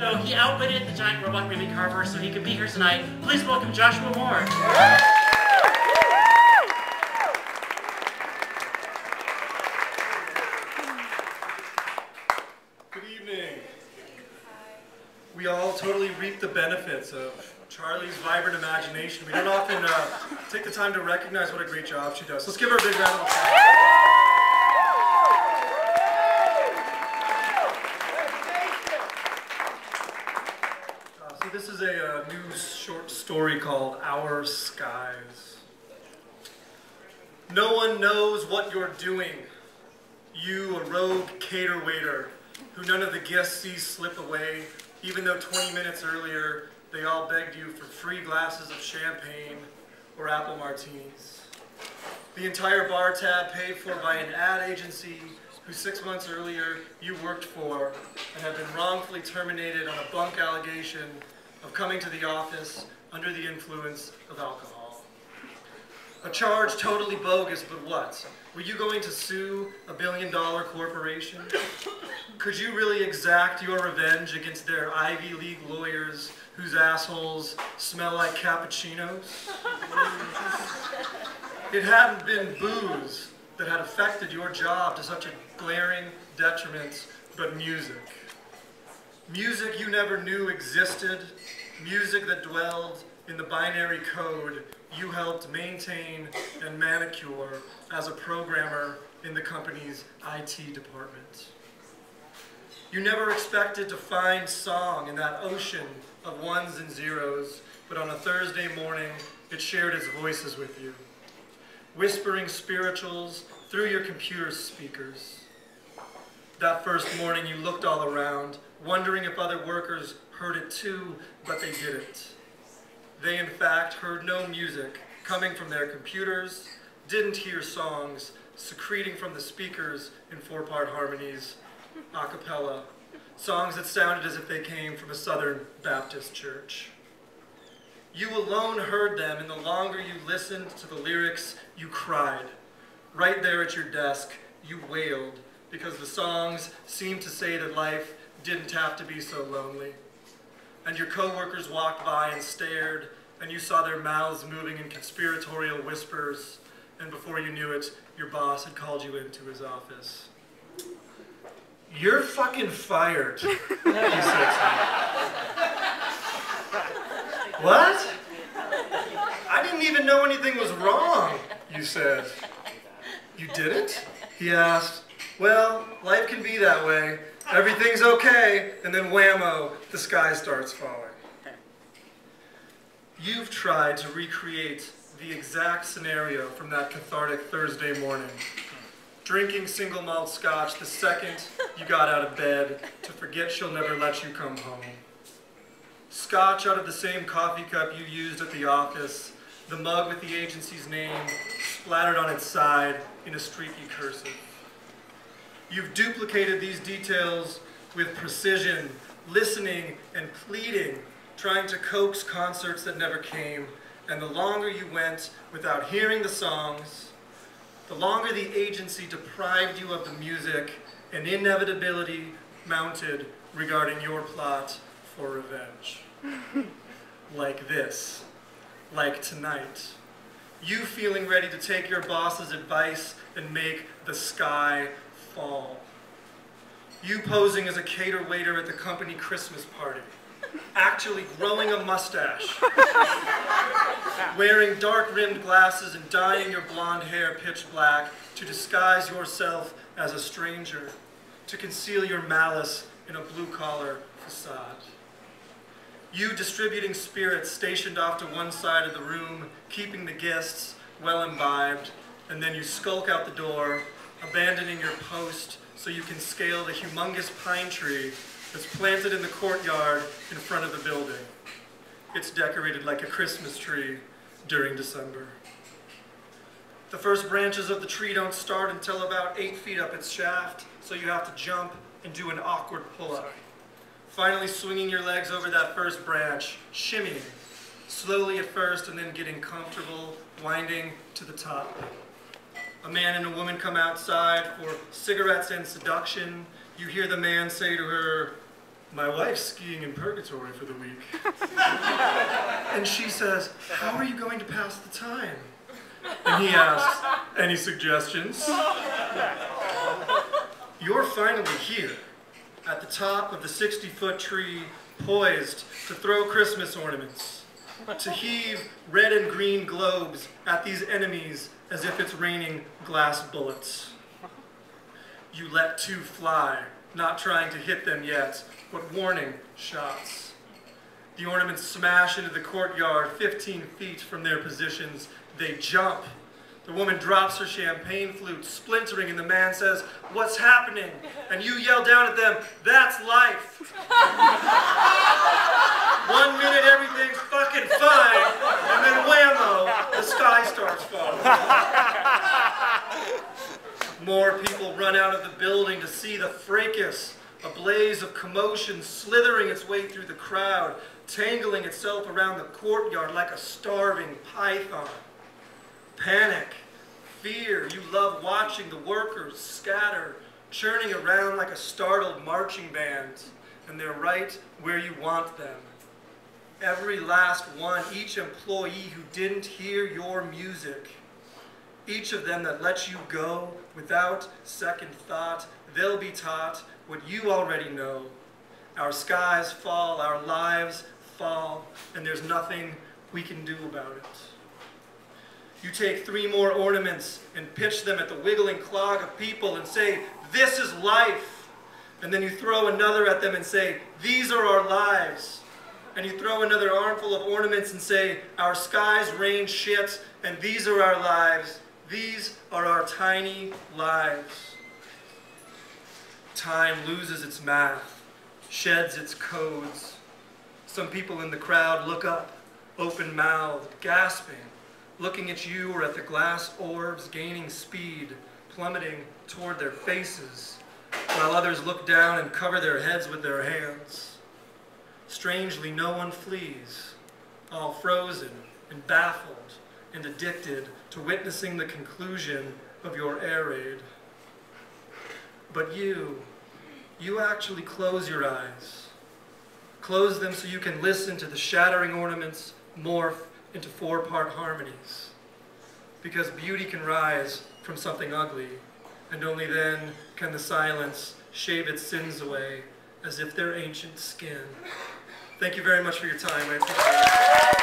though he outwitted the giant robot Remy Carver so he could be here tonight. Please welcome Joshua Mohr. Good evening. We all totally reap the benefits of Charlie's vibrant imagination. We don't often take the time to recognize what a great job she does. Let's give her a big round of applause. So this is a new short story called Our Skies. No one knows what you're doing. You, a rogue cater waiter, who none of the guests see slip away, even though 20 minutes earlier they all begged you for free glasses of champagne or apple martinis. The entire bar tab paid for by an ad agency who 6 months earlier you worked for and have been wrongfully terminated on a bunk allegation of coming to the office under the influence of alcohol. A charge totally bogus, but what? Were you going to sue a billion-dollar corporation? Could you really exact your revenge against their Ivy League lawyers whose assholes smell like cappuccinos? It hadn't been booze that had affected your job to such a glaring detriment, but music. Music you never knew existed, music that dwelled in the binary code you helped maintain and manicure as a programmer in the company's IT department. You never expected to find song in that ocean of ones and zeros, but on a Thursday morning, it shared its voices with you, whispering spirituals through your computer speakers. That first morning, you looked all around, wondering if other workers heard it too, but they didn't. They, in fact, heard no music coming from their computers, didn't hear songs secreting from the speakers in four-part harmonies, a cappella, songs that sounded as if they came from a Southern Baptist church. You alone heard them, and the longer you listened to the lyrics, you cried. Right there at your desk, you wailed, because the songs seemed to say that life didn't have to be so lonely. And your coworkers walked by and stared, and you saw their mouths moving in conspiratorial whispers, and before you knew it, your boss had called you into his office. "You're fucking fired," he said to me. "What? I didn't even know anything was wrong," you said. "You didn't?" he asked. "Well, life can be that way. Everything's okay, and then whammo, the sky starts falling." You've tried to recreate the exact scenario from that cathartic Thursday morning. Drinking single malt scotch the second you got out of bed to forget she'll never let you come home. Scotch out of the same coffee cup you used at the office, the mug with the agency's name splattered on its side in a streaky cursive. You've duplicated these details with precision, listening and pleading, trying to coax concerts that never came, and the longer you went without hearing the songs, the longer the agency deprived you of the music, and inevitability mounted regarding your plot for revenge. Like this, like tonight, you feeling ready to take your boss's advice and make the sky fall. You posing as a cater waiter at the company Christmas party, actually growing a mustache, wearing dark-rimmed glasses and dyeing your blonde hair pitch black to disguise yourself as a stranger, to conceal your malice in a blue-collar facade. You distributing spirits stationed off to one side of the room, keeping the guests well imbibed, and then you skulk out the door, abandoning your post so you can scale the humongous pine tree that's planted in the courtyard in front of the building. It's decorated like a Christmas tree during December. The first branches of the tree don't start until about 8 feet up its shaft, so you have to jump and do an awkward pull-up. Finally swinging your legs over that first branch, shimmying, slowly at first and then getting comfortable, winding to the top. A man and a woman come outside for cigarettes and seduction. You hear the man say to her, my wife's skiing in purgatory for the week. And she says, how are you going to pass the time? And he asks, any suggestions? You're finally here, at the top of the 60-foot tree, poised to throw Christmas ornaments, to heave red and green globes at these enemies as if it's raining glass bullets. You let two fly, not trying to hit them yet, but warning shots. The ornaments smash into the courtyard 15 feet from their positions. They jump. The woman drops her champagne flute, splintering, and the man says, what's happening? And you yell down at them, that's life. 1 minute everything's fucking fine, and then whammo, the sky starts falling. More people run out of the building to see the fracas, a blaze of commotion slithering its way through the crowd, tangling itself around the courtyard like a starving python. Panic, fear, you love watching the workers scatter, churning around like a startled marching band, and they're right where you want them. Every last one, each employee who didn't hear your music, each of them that let you go without second thought, they'll be taught what you already know. Our skies fall, our lives fall, and there's nothing we can do about it. You take 3 more ornaments and pitch them at the wiggling clog of people and say, this is life. And then you throw another at them and say, these are our lives. And you throw another armful of ornaments and say, our skies rain shit, and these are our lives. These are our tiny lives. Time loses its math, sheds its codes. Some people in the crowd look up, open-mouthed, gasping, looking at you or at the glass orbs gaining speed, plummeting toward their faces, while others look down and cover their heads with their hands. Strangely, no one flees, all frozen and baffled and addicted to witnessing the conclusion of your air raid. But you actually close your eyes. Close them so you can listen to the shattering ornaments morph into 4-part harmonies. Because beauty can rise from something ugly, and only then can the silence shave its sins away as if they're ancient skin. Thank you very much for your time. I appreciate it.